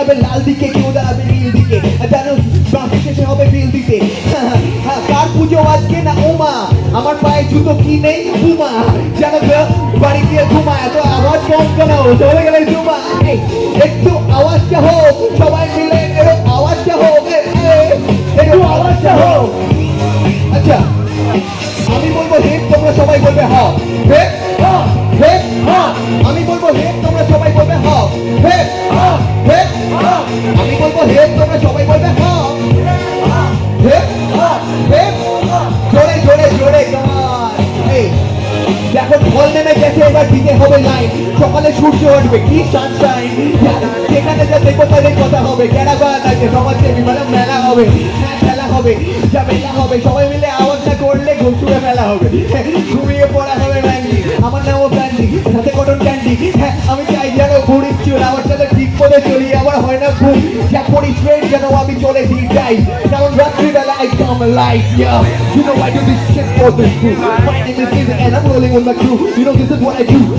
দাঁড়াবে লাল দিকে, কেউ দাঁড়াবে নীল দিকে, জানো বাঁশি শেষে হবে বিল দিতে। কার পুজো আজকে না ওমা, আমার পায়ে জুতো কি নেই উমা, জানো তো বাড়ি গিয়ে ঘুমা, এত আওয়াজ কম কেন চলে গেলে জুমা। একটু আওয়াজটা হোক সবাই মিলে, এরকম আওয়াজটা হোক, একটু আওয়াজটা হোক। আচ্ছা আমি বলবো হেড, তোমরা সবাই বলবে হ, হেড হেড, আমি বলবো হেড, তোমরা সবাই বলবে হ, হেড হেড, আমি বলবো হেড, তোমরা সবাই বলবে হ, হেড হেড, জোরে জোরে জোরে গান। এই দেখো ঢল নেমে গেছে, এবার দিতে হবে লাইন, সকালে সূর্য উঠবে কি সানশাইন, যেখানে যা দেখবো তাদের কথা হবে, ক্যারাভান আছে সমাজে বিমানে মেলা হবে, হ্যাঁ খেলা হবে, যা মেলা হবে, সবাই মিলে আওয়াজ না করলে ঘুষুরে ফেলা হবে, ঘুমিয়ে পড়া হবে ম্যান্ডি, আমার নামও ব্যান্ডি, সাথে কটন ক্যান্ডি, হ্যাঁ আমি চাই যেন ঘুরির চুল, আমার সাথে ঠিক পথে চলি, আমার হয় না ঘুম, যা করি ট্রেন যেন আমি চলে দিই যাই, কারণ রাত্রিবেলা I come alive, yeah, you know I do this shit for the truth, my name is Izzy and I'm rolling with my crew, you know this is what I do.